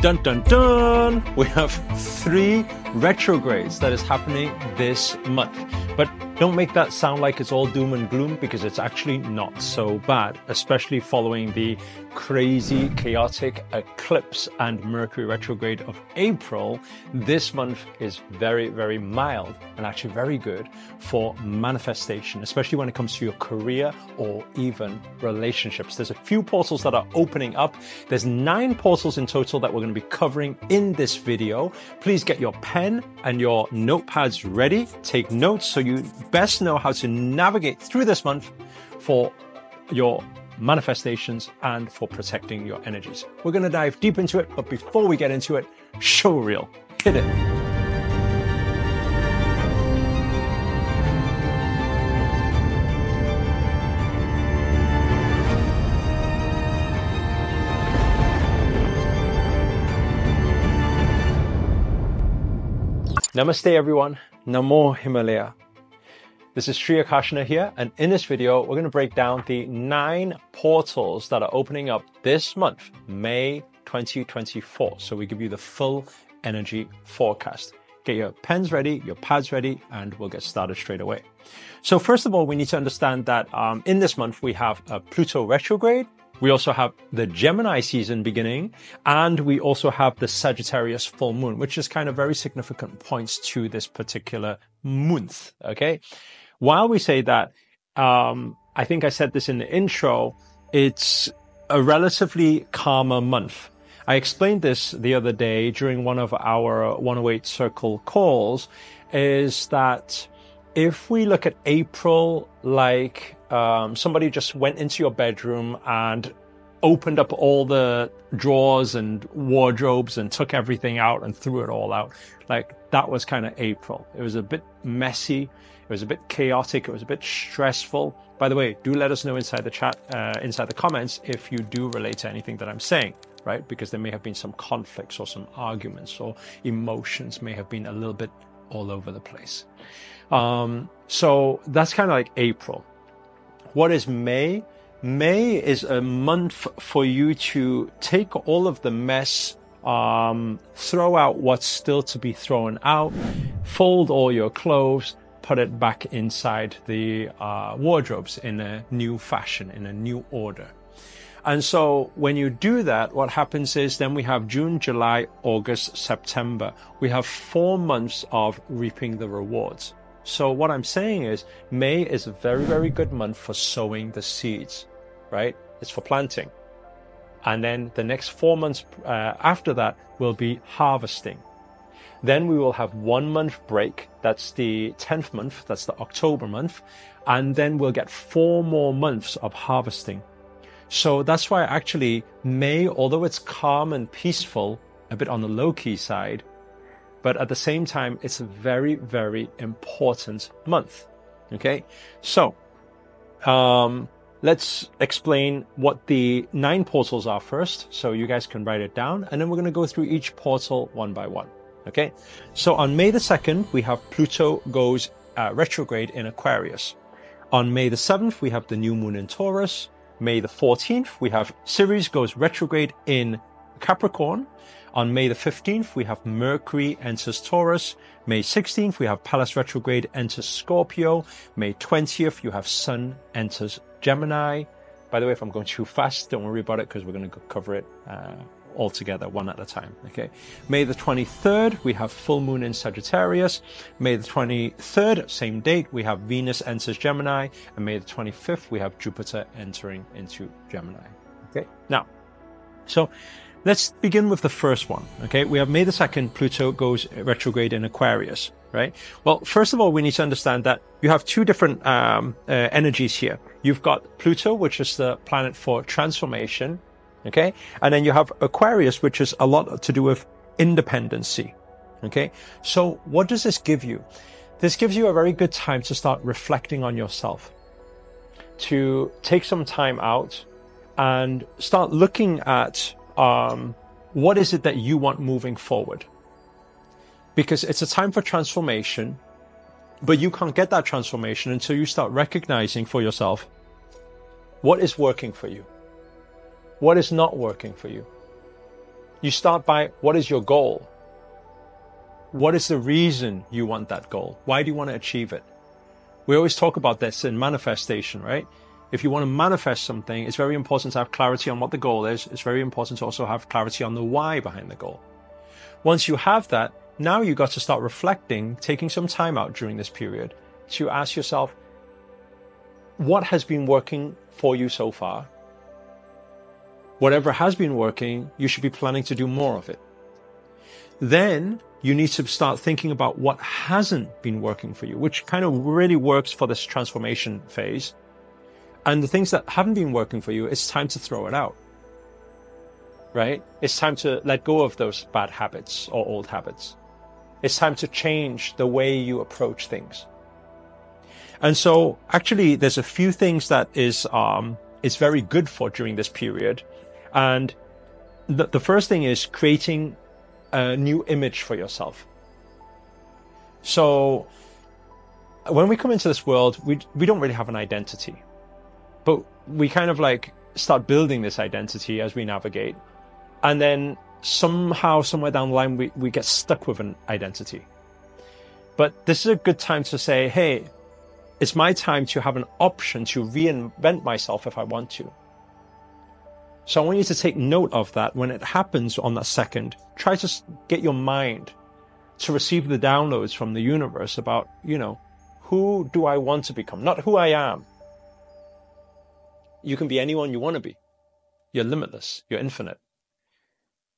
Dun dun dun! We have 3 retrogrades that is happening this month. But don't make that sound like it's all doom and gloom, because it's actually not so bad, especially following the crazy, chaotic eclipse and Mercury retrograde of April. This month is very, very mild and actually very good for manifestation, especially when it comes to your career or even relationships. There's a few portals that are opening up. There's 9 portals in total that we're going to be covering in this video. Please get your pen and your notepads ready. Take notes so you best know how to navigate through this month for your manifestations and for protecting your energies. We're going to dive deep into it, but before we get into it, show reel. Hit it. Namaste everyone, Namo Himalaya. This is Sri Akarshana here, and in this video, we're going to break down the 9 portals that are opening up this month, May 2024. So we give you the full energy forecast. Get your pens ready, your pads ready, and we'll get started straight away. So first of all, we need to understand that in this month, we have a Pluto retrograde. We also have the Gemini season beginning, and we also have the Sagittarius full moon, which is kind of very significant points to this particular month, okay? While we say that, I think I said this in the intro, it's a relatively calmer month. I explained this the other day during one of our 108 Circle calls, is that if we look at April like somebody just went into your bedroom and opened up all the drawers and wardrobes and took everything out and threw it all out, like that was kind of April. It was a bit messy. It was a bit chaotic. It was a bit stressful. By the way, do let us know inside the chat, inside the comments, if you do relate to anything that I'm saying, right? Because there may have been some conflicts or some arguments, or emotions may have been a little bit all over the place. So that's kind of like April. What is May? May is a month for you to take all of the mess, throw out what's still to be thrown out, fold all your clothes, put it back inside the wardrobes in a new fashion, in a new order. And so when you do that, what happens is then we have June, July, August, September. We have 4 months of reaping the rewards. So what I'm saying is May is a very, very good month for sowing the seeds, right? It's for planting. And then the next 4 months after that will be harvesting. Then we will have 1 month break. That's the 10th month. That's the October month. And then we'll get 4 more months of harvesting. So that's why actually May, although it's calm and peaceful, a bit on the low-key side, but at the same time, it's a very, very important month. Okay, so let's explain what the 9 portals are first, so you guys can write it down, and then we're going to go through each portal one by one. Okay, so on May the 2nd, we have Pluto goes retrograde in Aquarius. On May the 7th, we have the new moon in Taurus. May the 14th, we have Ceres goes retrograde in Capricorn. On May the 15th, we have Mercury enters Taurus. May 16th, we have Pallas retrograde enters Scorpio. May 20th, you have Sun enters Gemini. By the way, if I'm going too fast, don't worry about it, because we're going to cover it all together, one at a time. Okay. May the 23rd, we have full moon in Sagittarius. May the 23rd, same date, we have Venus enters Gemini. And May the 25th, we have Jupiter entering into Gemini. Okay. Now, so let's begin with the first one. Okay. We have May the 2nd, Pluto goes retrograde in Aquarius, right? Well, first of all, we need to understand that you have 2 different energies here. You've got Pluto, which is the planet for transformation. Okay. And then you have Aquarius, which is a lot to do with independency. Okay. So what does this give you? This gives you a very good time to start reflecting on yourself, to take some time out and start looking at what is it that you want moving forward? Because it's a time for transformation, but you can't get that transformation until you start recognizing for yourself what is working for you, what is not working for you. You start by, what is your goal? What is the reason you want that goal? Why do you want to achieve it? We always talk about this in manifestation, right? If you want to manifest something, it's very important to have clarity on what the goal is. It's very important to also have clarity on the why behind the goal. Once you have that, now you got to start reflecting, taking some time out during this period to ask yourself, what has been working for you so far? Whatever has been working, you should be planning to do more of it. Then you need to start thinking about what hasn't been working for you, which kind of really works for this transformation phase. And the things that haven't been working for you, it's time to throw it out, right? It's time to let go of those bad habits or old habits. It's time to change the way you approach things. And so actually there's a few things that is very good for during this period. And the first thing is creating a new image for yourself. So when we come into this world, we don't really have an identity, but we kind of like start building this identity as we navigate. And then somehow, somewhere down the line, we get stuck with an identity. But this is a good time to say, hey, it's my time to have an option to reinvent myself if I want to. So I want you to take note of that when it happens on that second. Try to get your mind to receive the downloads from the universe about, who do I want to become? Not who I am. You can be anyone you want to be. You're limitless. You're infinite.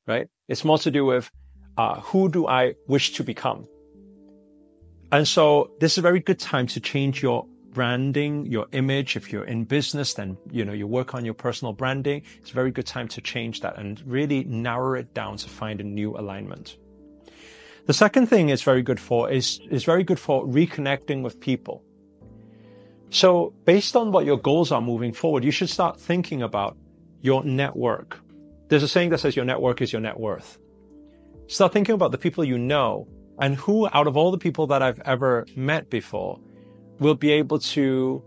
Right? It's more to do with who do I wish to become? And so this is a very good time to change your branding, your image. If you're in business, then, you work on your personal branding. It's a very good time to change that and really narrow it down to find a new alignment. The second thing it's very good for is very good for reconnecting with people. So based on what your goals are moving forward, you should start thinking about your network. There's a saying that says your network is your net worth. Start thinking about the people you know and who out of all the people that I've ever met before will be able to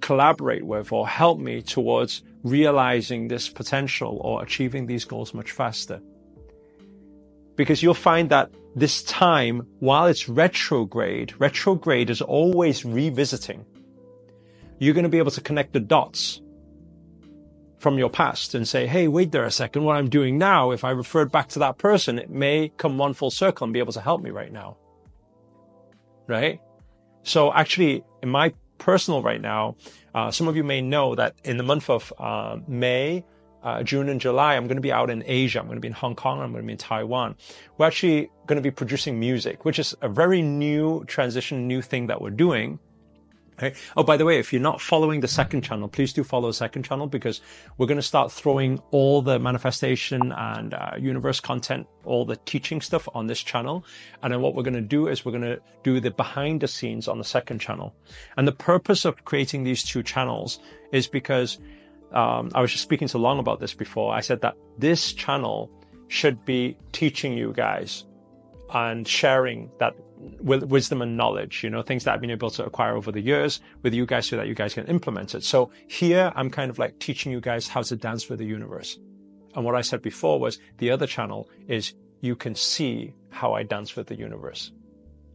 collaborate with or help me towards realizing this potential or achieving these goals much faster. Because you'll find that this time, while it's retrograde is always revisiting. You're going to be able to connect the dots from your past and say, hey, wait there a second, what I'm doing now, if I referred back to that person, it may come one full circle and be able to help me right now. Right? So actually, in my personal right now, some of you may know that in the month of May, June and July, I'm going to be out in Asia. I'm going to be in Hong Kong. I'm going to be in Taiwan. We're actually going to be producing music, which is a very new transition, new thing that we're doing. Okay. Oh, by the way, if you're not following the second channel, please do follow the second channel because we're going to start throwing all the manifestation and universe content, all the teaching stuff on this channel. And then what we're going to do is we're going to do the behind the scenes on the second channel. And the purpose of creating these two channels is because I was just speaking to Long about this before. I said that this channel should be teaching you guys and sharing that wisdom and knowledge, things that I've been able to acquire over the years with you guys so that you guys can implement it. So here I'm kind of like teaching you guys how to dance with the universe. And what I said before was the other channel is you can see how I dance with the universe,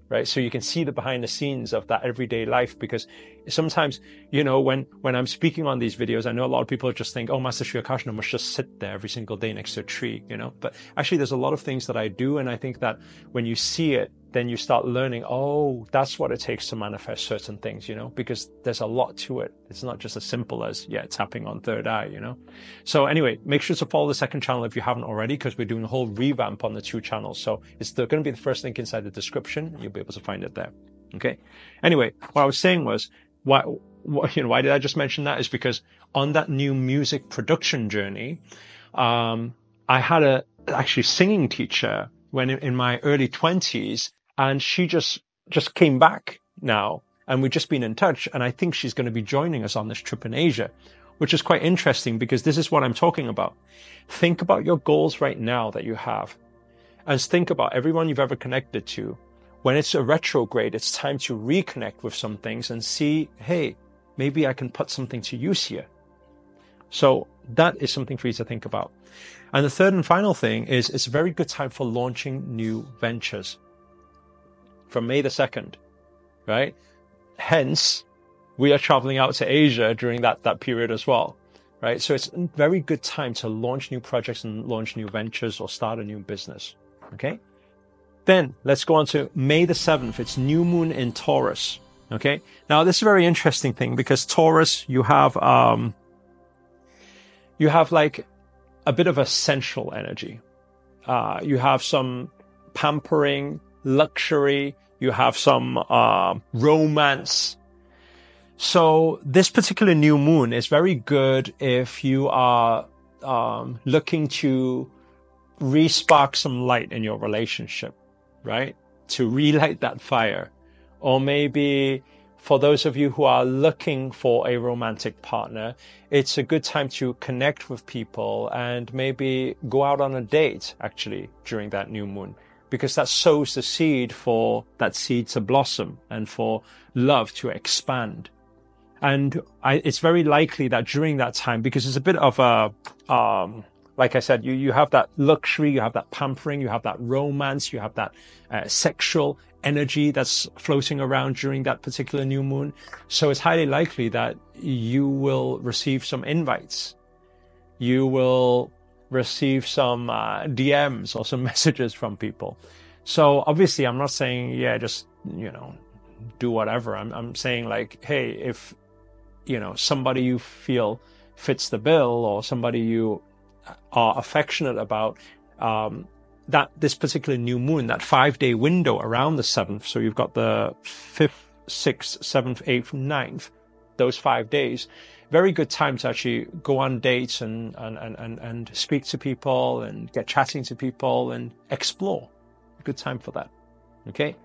right? So you can see the behind the scenes of that everyday life, because sometimes, when I'm speaking on these videos, I know a lot of people just think, oh, Master Sri Akarshana must just sit there every single day next to a tree, but actually there's a lot of things that I do. And I think that when you see it, then you start learning, oh, that's what it takes to manifest certain things, because there's a lot to it. It's not just as simple as, tapping on third eye, So anyway, make sure to follow the second channel if you haven't already, because we're doing a whole revamp on the two channels. So it's going to be the first link inside the description. You'll be able to find it there. Okay. Anyway, what I was saying was, why did I just mention that? Is because on that new music production journey, I had a actually singing teacher when in my early 20s, and she just came back now, and we've just been in touch, and I think she's going to be joining us on this trip in Asia, which is quite interesting because this is what I'm talking about. Think about your goals right now that you have, and think about everyone you've ever connected to. When it's a retrograde, it's time to reconnect with some things and see, hey, maybe I can put something to use here. So that is something for you to think about. And the third and final thing is it's a very good time for launching new ventures from May the 2nd, right? Hence, we are traveling out to Asia during that period as well, right? So it's a very good time to launch new projects and launch new ventures or start a new business, okay? Then let's go on to May the 7th. It's new moon in Taurus, okay? Now, this is a very interesting thing because Taurus, you have like a bit of a sensual energy. You have some pampering, luxury, you have some romance. So this particular new moon is very good if you are looking to re-spark some light in your relationship, right? To relight that fire. Or maybe for those of you who are looking for a romantic partner, it's a good time to connect with people and maybe go out on a date actually during that new moon, because that sows the seed for that seed to blossom and for love to expand. And it's very likely that during that time, because it's a bit of a, like I said, you have that luxury, you have that pampering, you have that romance, you have that sexual energy that's floating around during that particular new moon. So it's highly likely that you will receive some invites. You will receive some DMs or some messages from people. So obviously I'm not saying, yeah, just, do whatever. I'm saying like, hey, if, somebody you feel fits the bill or somebody you are affectionate about, that this particular new moon, that 5-day window around the 7th. So you've got the 5th, 6th, 7th, 8th, 9th, those 5 days. Very good time to actually go on dates and speak to people and get chatting to people and explore. Good time for that. Okay.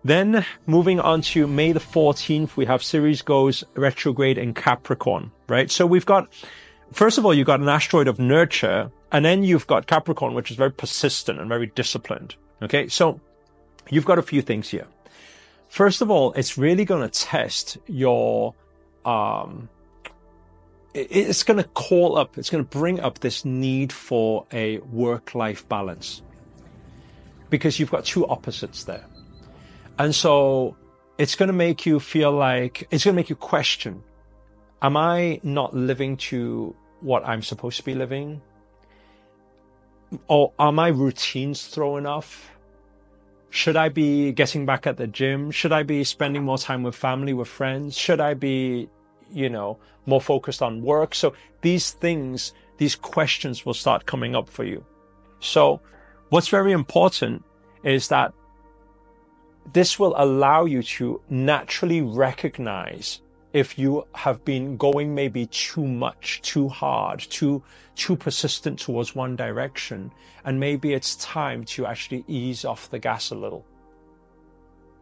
Then moving on to May the 14th, we have Ceres goes retrograde in Capricorn, right? So we've got, first of all, you've got an asteroid of nurture, and then you've got Capricorn, which is very persistent and very disciplined. Okay. So you've got a few things here. First of all, it's really going to test your, it's going to call up, it's going to bring up this need for a work-life balance, because you've got two opposites there. And so it's going to make you feel like, it's going to make you question, am I not living to what I'm supposed to be living? Or are my routines throwing off? Should I be getting back at the gym? Should I be spending more time with family, with friends? Should I be, more focused on work? So these things, these questions will start coming up for you. So what's very important is that this will allow you to naturally recognize if you have been going maybe too much, too hard, too persistent towards one direction, and maybe it's time to actually ease off the gas a little,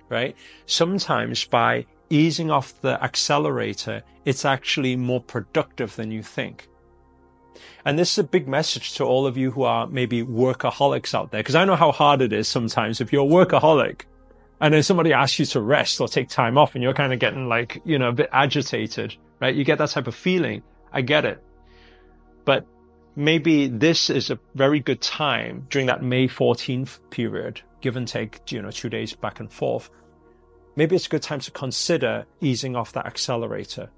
right? Sometimes by easing off the accelerator, it's actually more productive than you think. And this is a big message to all of you who are maybe workaholics out there, because I know how hard it is sometimes if you're a workaholic and then somebody asks you to rest or take time off and you're kind of getting like, a bit agitated, right? You get that type of feeling. I get it. But maybe this is a very good time during that May 14th period, give and take, 2 days back and forth. Maybe it's a good time to consider easing off that accelerator.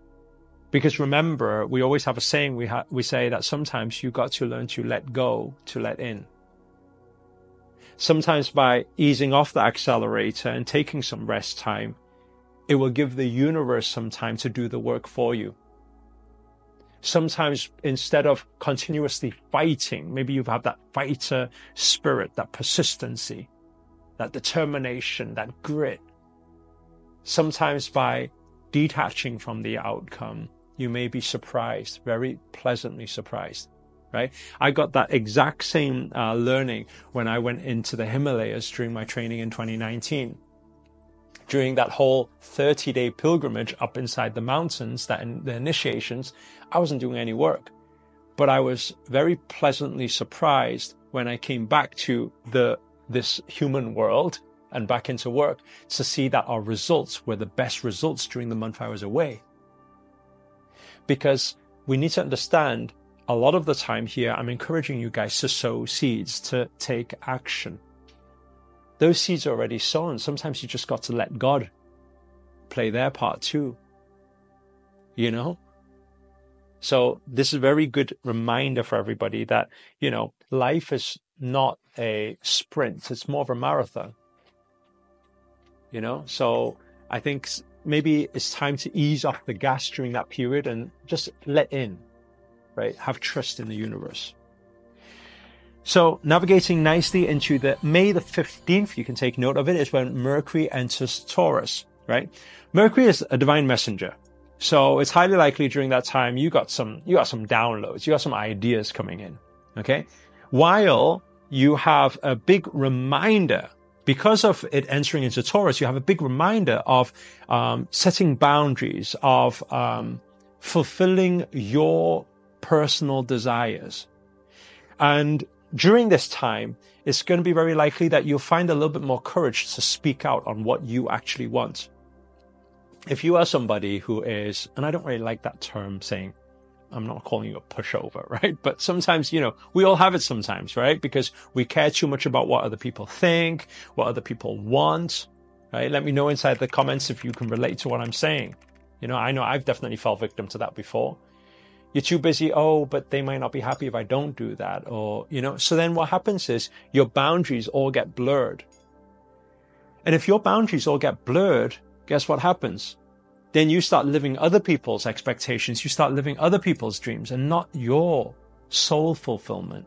Because remember, we always have a saying, we say that sometimes you got to learn to let go to let in. Sometimes by easing off the accelerator and taking some rest time, it will give the universe some time to do the work for you. Sometimes instead of continuously fighting, maybe you have that fighter spirit, that persistency, that determination, that grit. Sometimes by detaching from the outcome, you may be surprised, very pleasantly surprised, right? I got that exact same learning when I went into the Himalayas during my training in 2019. During that whole 30-day pilgrimage up inside the mountains, the initiations, I wasn't doing any work. But I was very pleasantly surprised when I came back to this human world and back into work to see that our results were the best results during the month I was away. Because we need to understand a lot of the time here, I'm encouraging you guys to sow seeds, to take action. Those seeds are already sown. Sometimes you just got to let God play their part too. You know? So this is a very good reminder for everybody that, you know, life is not a sprint. It's more of a marathon. You know? So I think maybe it's time to ease off the gas during that period and just let in, right? Have trust in the universe. So navigating nicely into the May the 15th, you can take note of it, is when Mercury enters Taurus, right? Mercury is a divine messenger. So it's highly likely during that time you got some downloads, you got some ideas coming in, okay? While you have a big reminder, because of it entering into Taurus, you have a big reminder of setting boundaries, of fulfilling your personal desires. And during this time, it's going to be very likely that you'll find a little bit more courage to speak out on what you actually want. If you are somebody who is, and I don't really like that term saying, I'm not calling you a pushover, right? But sometimes, you know, we all have it sometimes, right? Because we care too much about what other people think, what other people want, right? Let me know inside the comments if you can relate to what I'm saying. You know I've definitely fell victim to that before. You're too busy. Oh, but they might not be happy if I don't do that. Or, you know, so then what happens is your boundaries all get blurred. And if your boundaries all get blurred, guess what happens? Then you start living other people's expectations. You start living other people's dreams and not your soul fulfillment.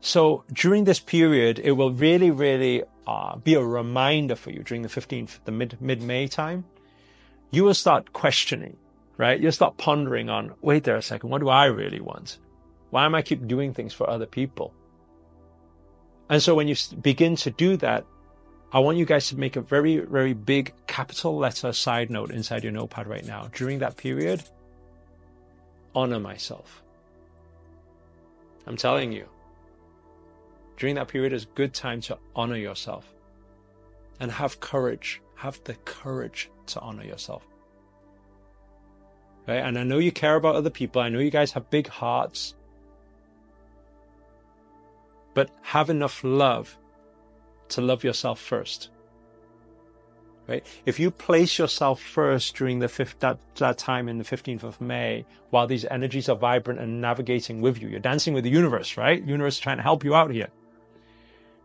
So during this period, it will really, really be a reminder for you during the 15th, the mid-May time. You will start questioning, right? You'll start pondering on, wait there a second, what do I really want? Why am I keep doing things for other people? And so when you begin to do that, I want you guys to make a very, very big capital letter side note inside your notepad right now. During that period, honor myself. I'm telling you, during that period is a good time to honor yourself and have courage. Have the courage to honor yourself. Right? And I know you care about other people. I know you guys have big hearts. But have enough love to love yourself first. Right? If you place yourself first during the that time in the 15th of May, while these energies are vibrant and navigating with you, you're dancing with the universe, right? The universe is trying to help you out here.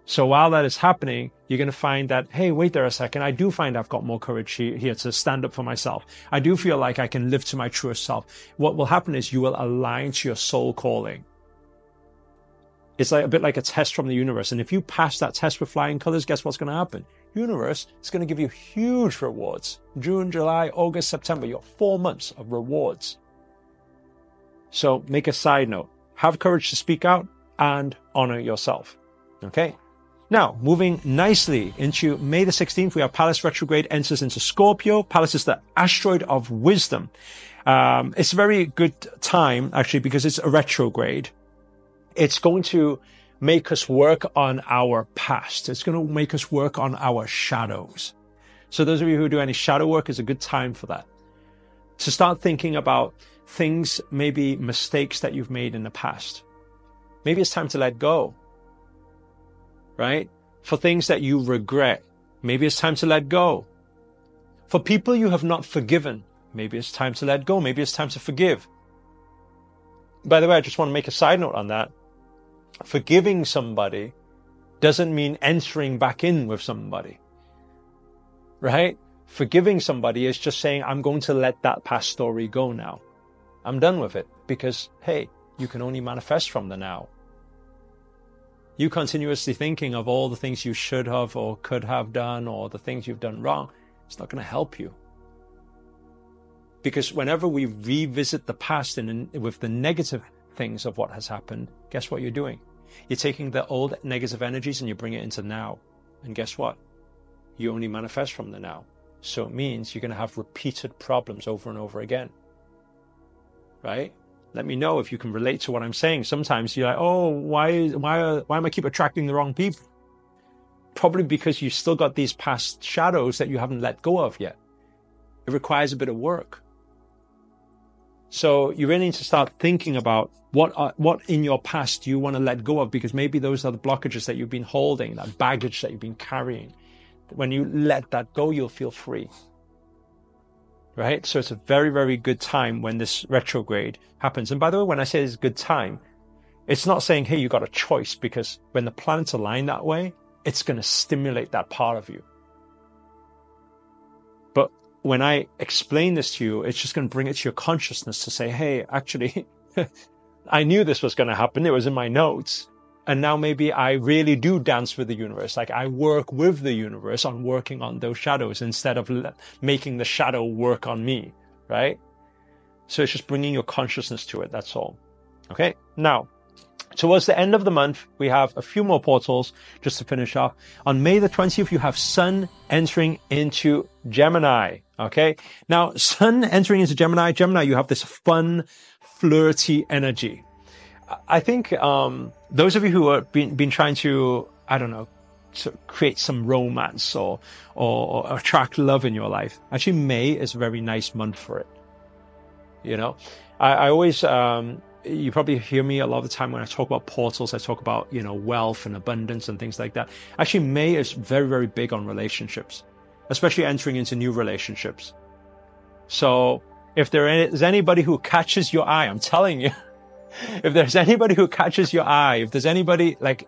So while that is happening, you're going to find that, hey, wait there a second. I do find I've got more courage here to stand up for myself. I do feel like I can live to my truest self. What will happen is you will align to your soul calling. It's like a bit like a test from the universe. And if you pass that test with flying colors, guess what's going to happen? Universe is going to give you huge rewards. June, July, August, September, you got 4 months of rewards. So make a side note. Have courage to speak out and honor yourself. Okay? Now, moving nicely into May the 16th, we have Pallas retrograde enters into Scorpio. Pallas is the asteroid of wisdom. It's a very good time, actually, because it's a retrograde. It's going to make us work on our past. It's going to make us work on our shadows. So those of you who do any shadow work, is a good time for that. To start thinking about things, maybe mistakes that you've made in the past. Maybe it's time to let go. Right? For things that you regret, maybe it's time to let go. For people you have not forgiven, maybe it's time to let go. Maybe it's time to forgive. By the way, I just want to make a side note on that. Forgiving somebody doesn't mean entering back in with somebody. Right? Forgiving somebody is just saying, I'm going to let that past story go now. I'm done with it because, hey, you can only manifest from the now. You continuously thinking of all the things you should have or could have done or the things you've done wrong, it's not going to help you. Because whenever we revisit the past with the negative things of what has happened, guess what you're doing? You're taking the old negative energies and you bring it into now. And guess what? You only manifest from the now. So it means you're going to have repeated problems over and over again. Right? Let me know if you can relate to what I'm saying. Sometimes you're like, oh, why am I keep attracting the wrong people? Probably because you still got these past shadows that you haven't let go of yet. It requires a bit of work. So you really need to start thinking about what in your past do you want to let go of, because maybe those are the blockages that you've been holding, that baggage that you've been carrying. When you let that go, you'll feel free. Right? So it's a very, very good time when this retrograde happens. And by the way, when I say it's a good time, it's not saying, hey, you got a choice, because when the planets align that way, it's going to stimulate that part of you. But when I explain this to you, it's just going to bring it to your consciousness to say, hey, actually, I knew this was going to happen. It was in my notes. And now maybe I really do dance with the universe. Like I work with the universe on working on those shadows instead of making the shadow work on me, right? So it's just bringing your consciousness to it. That's all. Okay. Now, towards the end of the month, we have a few more portals just to finish off. On May the 20th, you have Sun entering into Gemini. Okay. Now, Sun entering into Gemini, you have this fun, flirty energy. I think those of you who have been trying to, I don't know, to create some romance or attract love in your life, actually May is a very nice month for it. You know, I always, you probably hear me a lot of the time when I talk about portals, I talk about, you know, wealth and abundance and things like that. Actually, May is very, very big on relationships, especially entering into new relationships. So if there is anybody who catches your eye, I'm telling you, if there's anybody who catches your eye, if there's anybody like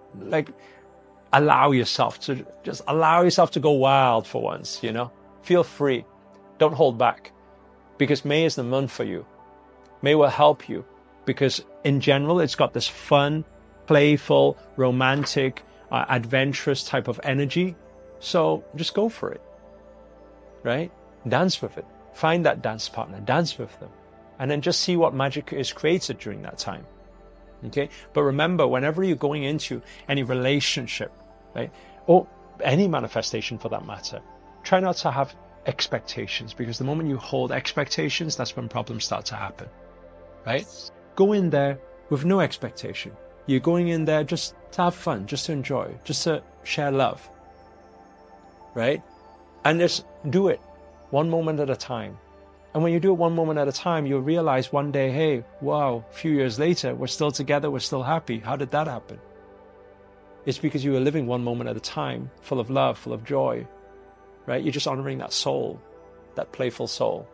allow yourself to go wild for once, you know, feel free. Don't hold back, because May is the month for you. May will help you, because in general, it's got this fun, playful, romantic, adventurous type of energy. So just go for it, right? Dance with it. Find that dance partner, dance with them. And then just see what magic is created during that time. Okay? But remember, whenever you're going into any relationship, right? Or any manifestation for that matter, try not to have expectations, because the moment you hold expectations, that's when problems start to happen. Right? Go in there with no expectation. You're going in there just to have fun, just to enjoy, just to share love. Right? And just do it one moment at a time. And when you do it one moment at a time, you'll realize one day, hey, wow, a few years later, we're still together, we're still happy. How did that happen? It's because you were living one moment at a time, full of love, full of joy, right? You're just honoring that soul, that playful soul.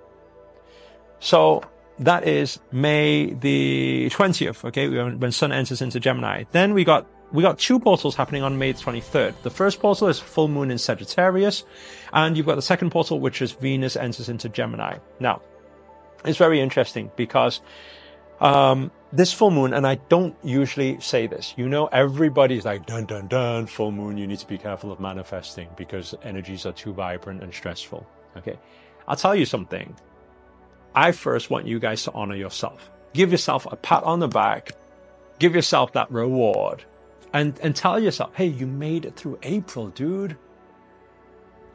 So that is May the 20th, okay, when Sun enters into Gemini. Then we got two portals happening on May the 23rd. The first portal is full moon in Sagittarius, and you've got the second portal, which is Venus enters into Gemini. Now, it's very interesting because this full moon, and I don't usually say this, you know, everybody's like, dun, dun, dun, full moon, you need to be careful of manifesting because energies are too vibrant and stressful. Okay, I'll tell you something. I first want you guys to honor yourself. Give yourself a pat on the back. Give yourself that reward. And tell yourself, hey, you made it through April, dude.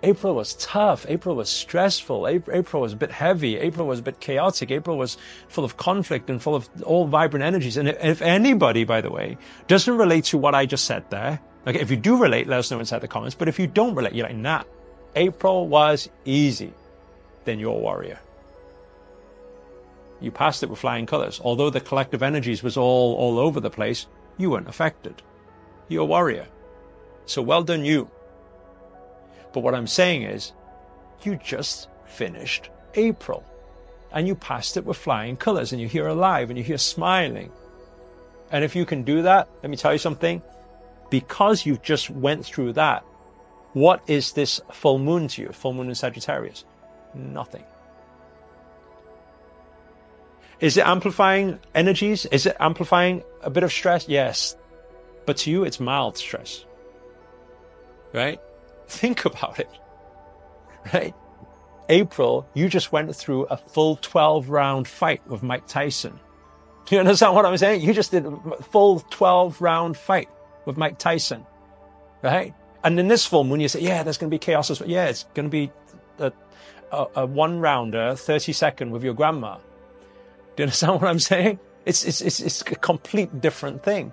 April was tough. April was stressful. April was a bit heavy. April was a bit chaotic. April was full of conflict and full of all vibrant energies. And if anybody, by the way, doesn't relate to what I just said there, okay, if you do relate, let us know inside the comments. But if you don't relate, you're like, nah, April was easy, then you're a warrior. You passed it with flying colors. Although the collective energies was all over the place, you weren't affected. You're a warrior. So well done you. But what I'm saying is, you just finished April and you passed it with flying colors and you're here alive and you're here smiling. And if you can do that, let me tell you something, because you just went through that, what is this full moon to you? Full moon in Sagittarius? Nothing. Is it amplifying energies? Is it amplifying a bit of stress? Yes. But to you, it's mild stress. Right? Think about it. Right? April, you just went through a full 12-round fight with Mike Tyson. Do you understand what I'm saying? You just did a full 12-round fight with Mike Tyson. Right? And in this full moon, you say, yeah, there's going to be chaos as well. Yeah, it's going to be a one-rounder, 30-second with your grandma. Do you understand what I'm saying? It's a complete different thing.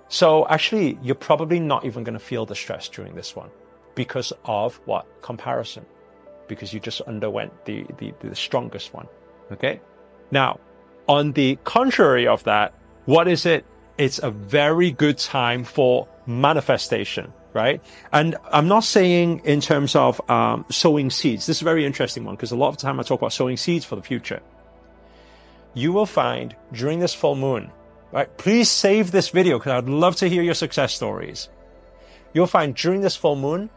So actually, you're probably not even going to feel the stress during this one because of what? Comparison. Because you just underwent the strongest one. Okay? Now, on the contrary of that, what is it? It's a very good time for manifestation, right? And I'm not saying in terms of sowing seeds. This is a very interesting one because a lot of the time I talk about sowing seeds for the future. You will find during this full moon, right? Please save this video because I'd love to hear your success stories. You'll find during this full moon,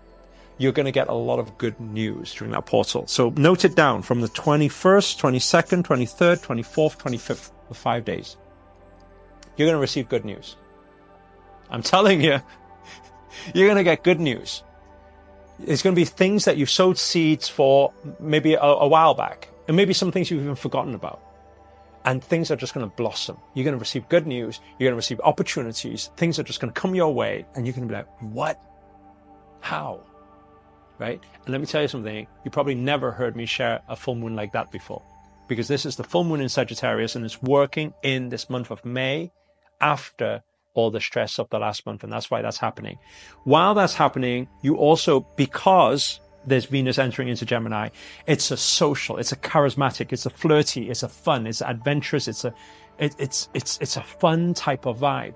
you're going to get a lot of good news during that portal. So note it down from the 21st, 22nd, 23rd, 24th, 25th, the 5 days. You're going to receive good news. I'm telling you, you're going to get good news. It's going to be things that you've sowed seeds for maybe a while back, and maybe some things you've even forgotten about. And things are just going to blossom. You're going to receive good news. You're going to receive opportunities. Things are just going to come your way, and you're going to be like, what? How? Right? And let me tell you something. You probably never heard me share a full moon like that before, because this is the full moon in Sagittarius, and it's working in this month of May after all the stress of the last month, and that's why that's happening. While that's happening, you also, because there's Venus entering into Gemini, it's a social, it's a charismatic, it's a flirty, it's a fun, it's adventurous, it's a fun type of vibe.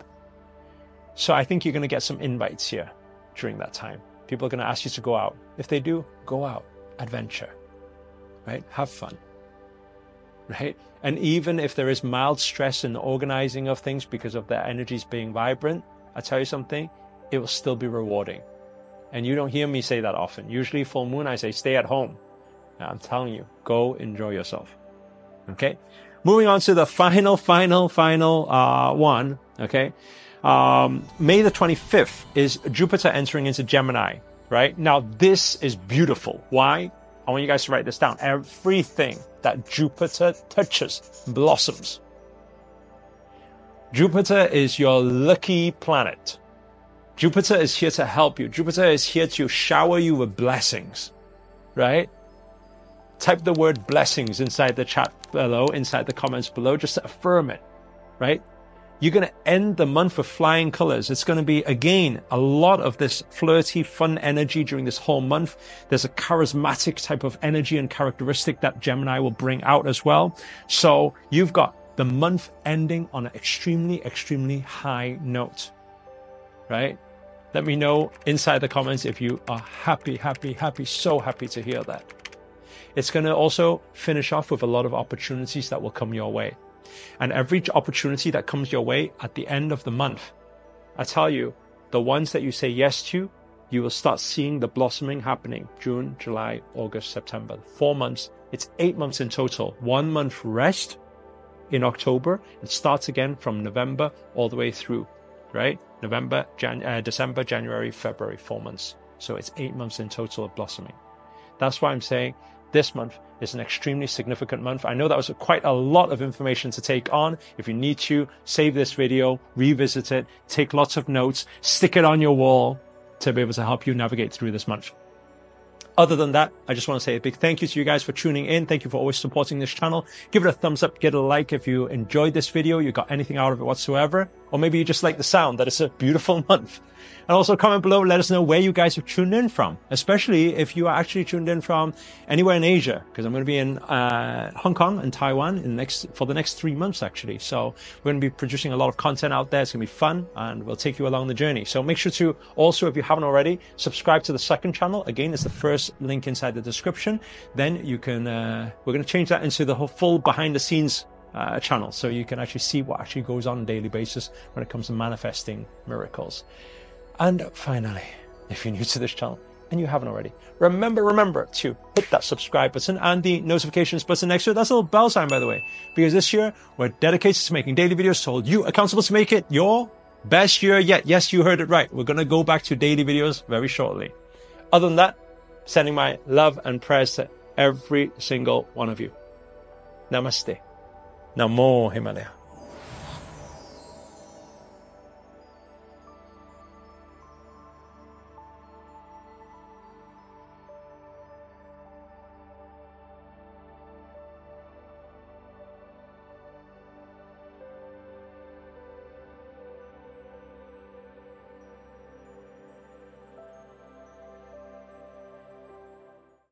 So I think you're going to get some invites here during that time. People are going to ask you to go out. If they do, go out, adventure, right? Have fun, right? And even if there is mild stress in the organizing of things because of their energies being vibrant, I tell you something, it will still be rewarding. And you don't hear me say that often. Usually full moon, I say, stay at home. Now, I'm telling you, go enjoy yourself. Okay. Moving on to the final one. Okay. May the 25th is Jupiter entering into Gemini, right? Now, this is beautiful. Why? I want you guys to write this down. Everything that Jupiter touches blossoms. Jupiter is your lucky planet. Jupiter is here to help you. Jupiter is here to shower you with blessings, right? Type the word blessings inside the chat below, inside the comments below, just to affirm it, right? You're going to end the month with flying colors. It's going to be, again, a lot of this flirty, fun energy during this whole month. There's a charismatic type of energy and characteristic that Gemini will bring out as well. So you've got the month ending on an extremely, extremely high note, right? Let me know inside the comments if you are happy, so happy to hear that. It's going to also finish off with a lot of opportunities that will come your way. And every opportunity that comes your way at the end of the month, I tell you, the ones that you say yes to, you will start seeing the blossoming happening June, July, August, September. 4 months. It's 8 months in total. 1 month rest in October. It starts again from November all the way through, right? November, December, January, February, 4 months. So it's 8 months in total of blossoming. That's why I'm saying this month is an extremely significant month. I know that was quite a lot of information to take on. If you need to, save this video, revisit it, take lots of notes, stick it on your wall to be able to help you navigate through this month. Other than that, I just want to say a big thank you to you guys for tuning in. Thank you for always supporting this channel. Give it a thumbs up, get a like if you enjoyed this video, you got anything out of it whatsoever, or maybe you just like the sound that it's a beautiful month. And also comment below, let us know where you guys have tuned in from, especially if you are actually tuned in from anywhere in Asia, because I'm going to be in Hong Kong and Taiwan for the next 3 months, actually. So we're going to be producing a lot of content out there. It's going to be fun, and we'll take you along the journey. So make sure to also, if you haven't already, subscribe to the second channel. Again, it's the first link inside the description. Then you can, we're going to change that into the whole full behind the scenes channel, so you can actually see what actually goes on a daily basis when it comes to manifesting miracles. And finally, if you're new to this channel and you haven't already, remember to hit that subscribe button and the notifications button next to it. That's a little bell sign, by the way, because this year we're dedicated to making daily videos to hold you accountable to make it your best year yet. Yes, you heard it right. We're going to go back to daily videos very shortly. Other than that, sending my love and prayers to every single one of you. Namaste. Namo Himalaya.